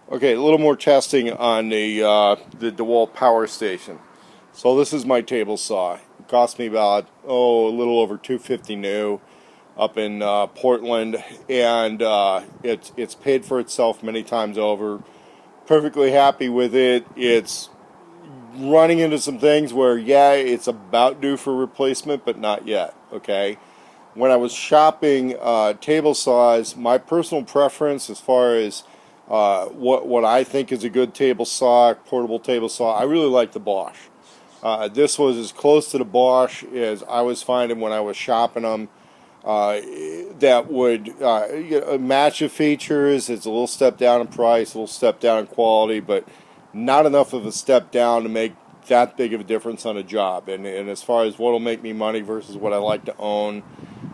Okay, a little more testing on the Dewalt Power Station. So this is my table saw. It cost me about a little over $250 new up in Portland, and it's paid for itself many times over. Perfectly happy with it. It's running into some things where it's about due for replacement, but not yet. Okay. When I was shopping table saws, my personal preference as far as what I think is a good table saw, portable table saw, I really like the Bosch. This was as close to the Bosch as I was finding when I was shopping them. That would match the features. It's a little step down in price, a little step down in quality, but not enough of a step down to make that big of a difference on a job. And as far as what will make me money versus what I like to own,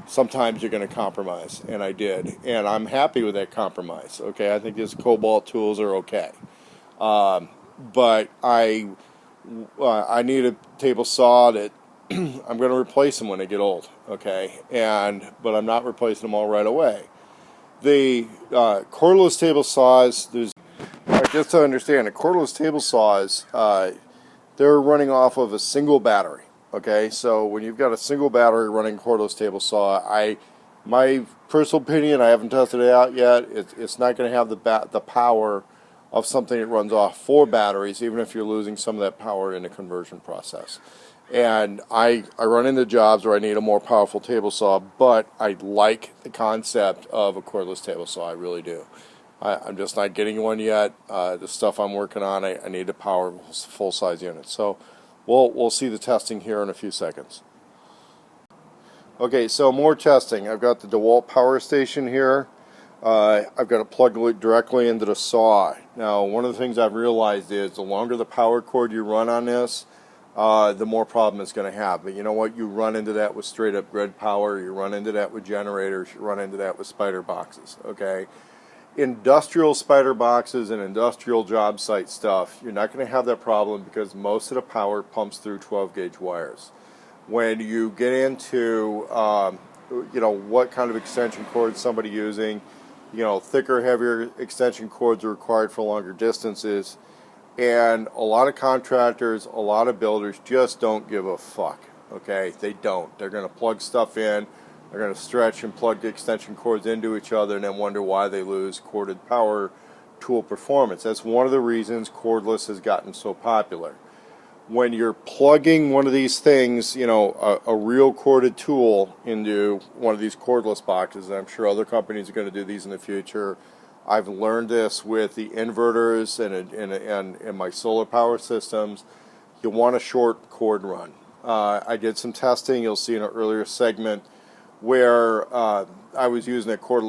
sometimes you're going to compromise, and I did, and I'm happy with that compromise. Okay, I think these Kobalt tools are okay, but I need a table saw that I'm going to replace them when they get old. Okay, but I'm not replacing them all right away. The cordless table saws, just to understand, the cordless table saws, they're running off of a single battery. Okay, so when you've got a single battery running cordless table saw, my personal opinion, I haven't tested it out yet, it's not going to have the power of something that runs off 4 batteries, even if you're losing some of that power in the conversion process. And I run into jobs where I need a more powerful table saw, but I like the concept of a cordless table saw, I really do. I'm just not getting one yet. The stuff I'm working on, I need a power full-size unit. So we'll see the testing here in a few seconds. Okay, so more testing. I've got the Dewalt Power Station here. I've got it plugged directly into the saw. Now, one of the things I've realized is the longer the power cord you run on this, the more problem it's going to have. But you know what? You run into that with straight up grid power. You run into that with generators. You run into that with spider boxes. Okay. Industrial spider boxes and industrial job site stuff, you're not going to have that problem because most of the power pumps through 12-gauge wires. When you get into, what kind of extension cords somebody using, thicker, heavier extension cords are required for longer distances, and a lot of contractors, a lot of builders just don't give a fuck. Okay, they don't. They're going to plug stuff in. They're going to stretch and plug the extension cords into each other and then wonder why they lose corded power tool performance. That's one of the reasons cordless has gotten so popular. When you're plugging one of these things, a real corded tool into one of these cordless boxes, and I'm sure other companies are going to do these in the future. I've learned this with the inverters and my solar power systems. You want a short cord run. I did some testing. You'll see in an earlier segment where I was using a corded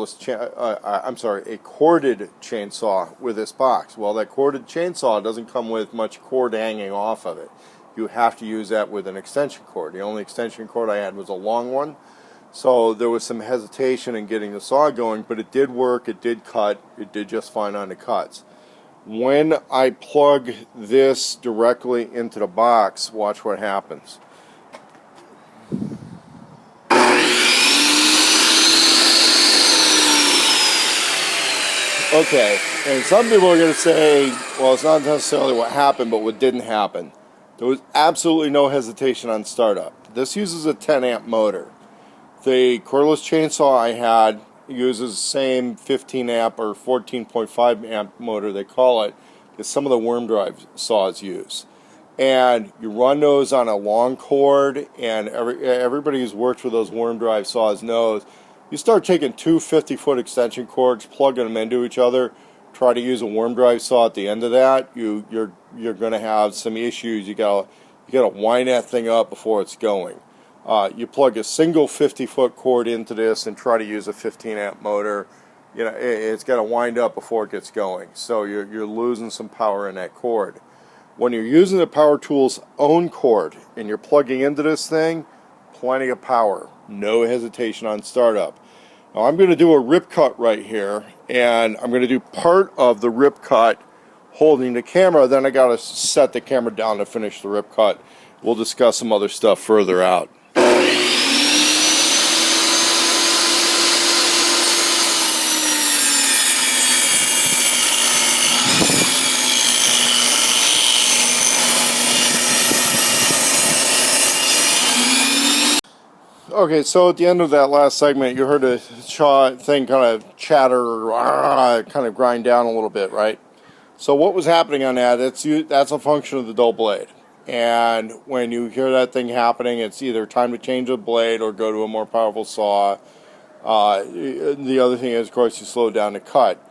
chainsaw with this box. Well, that corded chainsaw doesn't come with much cord hanging off of it. You have to use that with an extension cord. The only extension cord I had was a long one, so there was some hesitation in getting the saw going, but it did work, it did cut, it did just fine on the cuts. When I plug this directly into the box, watch what happens. Okay, and some people are going to say, well, it's not necessarily what happened, but what didn't happen. There was absolutely no hesitation on startup. This uses a 10 amp motor. The cordless chainsaw I had uses the same 15 amp or 14.5 amp motor, they call it, that some of the worm drive saws use. And you run those on a long cord, and everybody who's worked with those worm drive saws knows you start taking two 50-foot extension cords, plugging them into each other, try to use a worm drive saw at the end of that, you're going to have some issues. You got to wind that thing up before it's going. You plug a single 50-foot cord into this and try to use a 15 amp motor. It's got to wind up before it gets going. So you're losing some power in that cord. When you're using the power tool's own cord and you're plugging into this thing, plenty of power, no hesitation on startup. Now I'm going to do a rip cut right here, and I'm going to do part of the rip cut holding the camera, then I got to set the camera down to finish the rip cut. We'll discuss some other stuff further out. Okay, so at the end of that last segment, you heard a thing kind of chatter, kind of grind down a little bit, right? So what was happening on that? That's a function of the dull blade. And when you hear that thing happening, it's either time to change the blade or go to a more powerful saw. The other thing is, of course, you slow down the cut.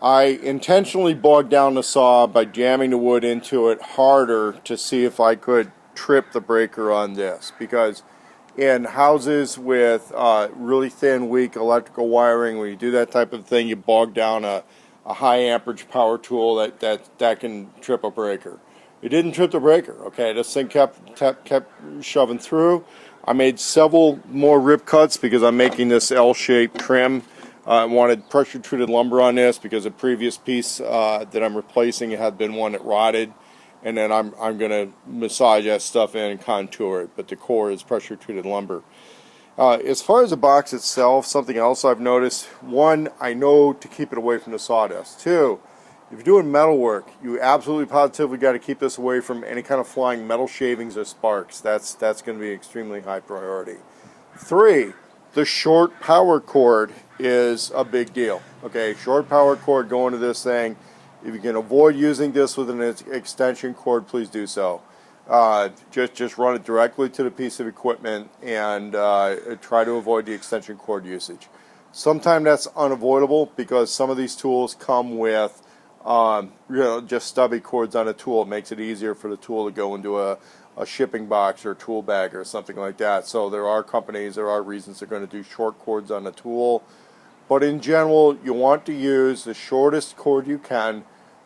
I intentionally bogged down the saw by jamming the wood into it harder to see if I could trip the breaker on this, because in houses with really thin, weak electrical wiring, when you do that type of thing, you bog down a high amperage power tool that can trip a breaker. It didn't trip the breaker. Okay, this thing kept shoving through. I made several more rip cuts because I'm making this L-shaped trim. I wanted pressure treated lumber on this because the previous piece that I'm replacing had been one that rotted. And then I'm going to massage that stuff in and contour it, but the core is pressure treated lumber. As far as the box itself, something else I've noticed: one, I know to keep it away from the sawdust. Two, if you're doing metal work, you absolutely positively got to keep this away from any kind of flying metal shavings or sparks. That's going to be extremely high priority. Three, the short power cord is a big deal. Okay, short power cord going to this thing. If you can avoid using this with an extension cord, please do so. Just run it directly to the piece of equipment and try to avoid the extension cord usage. Sometimes that's unavoidable because some of these tools come with just stubby cords on a tool. It makes it easier for the tool to go into a shipping box or a tool bag or something like that. So there are reasons they're going to do short cords on the tool. But in general, you want to use the shortest cord you can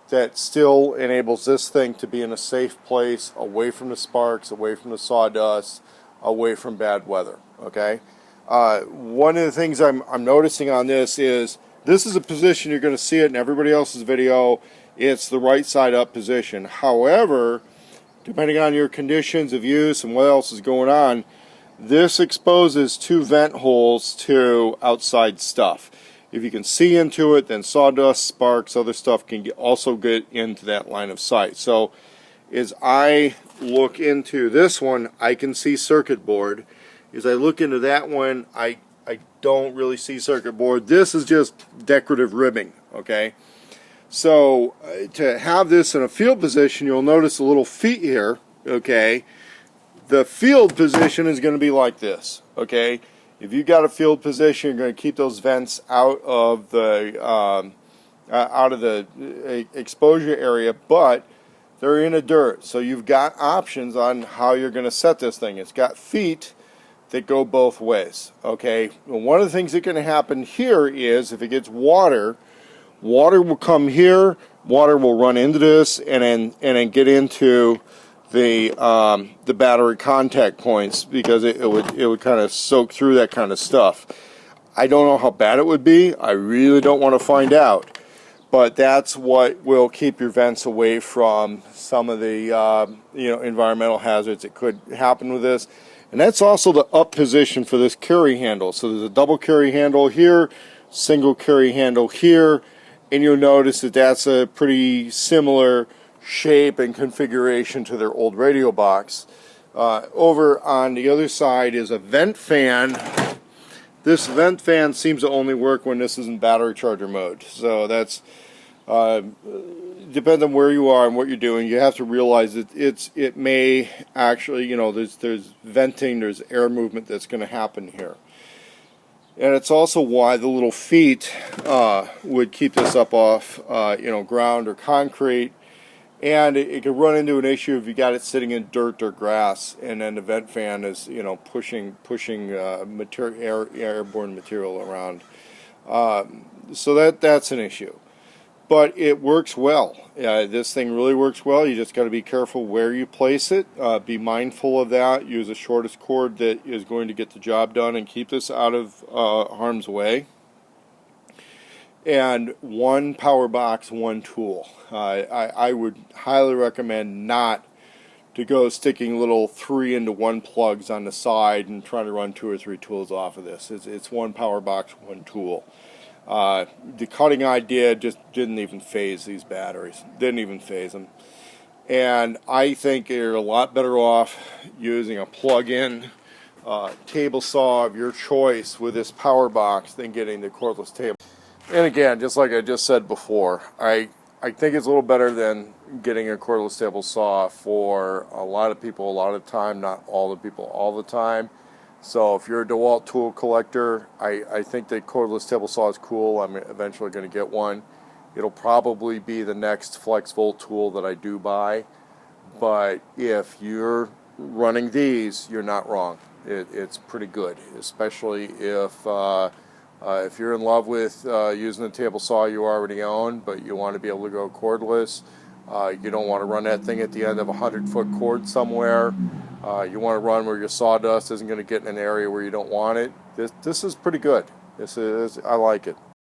that still enables this thing to be in a safe place, away from the sparks, away from the sawdust, away from bad weather. Okay. One of the things I'm noticing on this is a position you're going to see it in everybody else's video. It's the right side up position. However, depending on your conditions of use and what else is going on, this exposes two vent holes to outside stuff. If you can see into it, then sawdust, sparks, other stuff can also get into that line of sight. So as I look into this one, I can see circuit board. As I look into that one, I don't really see circuit board. This is just decorative ribbing, okay? So to have this in a field position, you'll notice the little feet here, okay? The field position is going to be like this, okay? If you got a field position, you're going to keep those vents out of the exposure area, but they're in the dirt, so you've got options on how you're going to set this thing. It's got feet that go both ways, okay? Well, one of the things that's going to happen here is if it gets water will come here, water will run into this, and then get into the battery contact points, because it would kind of soak through that kind of stuff. I don't know how bad it would be. I really don't want to find out. But that's what will keep your vents away from some of the environmental hazards that could happen with this. And that's also the up position for this carry handle. So there's a double carry handle here, single carry handle here, and you'll notice that that's a pretty similar shape and configuration to their old radio box. Over on the other side is a vent fan. This vent fan seems to only work when this is in battery charger mode. So that's depends on where you are and what you're doing. You have to realize that it may actually, there's venting, there's air movement that's going to happen here. And it's also why the little feet would keep this up off ground or concrete. And it could run into an issue if you got it sitting in dirt or grass, and then the vent fan is, pushing airborne material around. So that's an issue. But it works well. This thing really works well. You just got to be careful where you place it. Be mindful of that. Use the shortest cord that is going to get the job done and keep this out of harm's way. And one power box, one tool. I would highly recommend not to go sticking little 3-into-1 plugs on the side and trying to run 2 or 3 tools off of this. It's one power box, one tool. The cutting I did just didn't even phase these batteries. Didn't even phase them. And I think you're a lot better off using a plug-in table saw of your choice with this power box than getting the cordless table. And again, just like I just said before, I think it's a little better than getting a cordless table saw for a lot of people a lot of the time, not all the people all the time. So if you're a Dewalt tool collector, I think the cordless table saw is cool. I'm eventually going to get one. It'll probably be the next Flexvolt tool that I do buy. But if you're running these, you're not wrong. It's pretty good, especially if you're in love with using the table saw you already own, but you want to be able to go cordless. You don't want to run that thing at the end of a 100-foot cord somewhere. You want to run where your sawdust isn't going to get in an area where you don't want it. This is pretty good. I like it.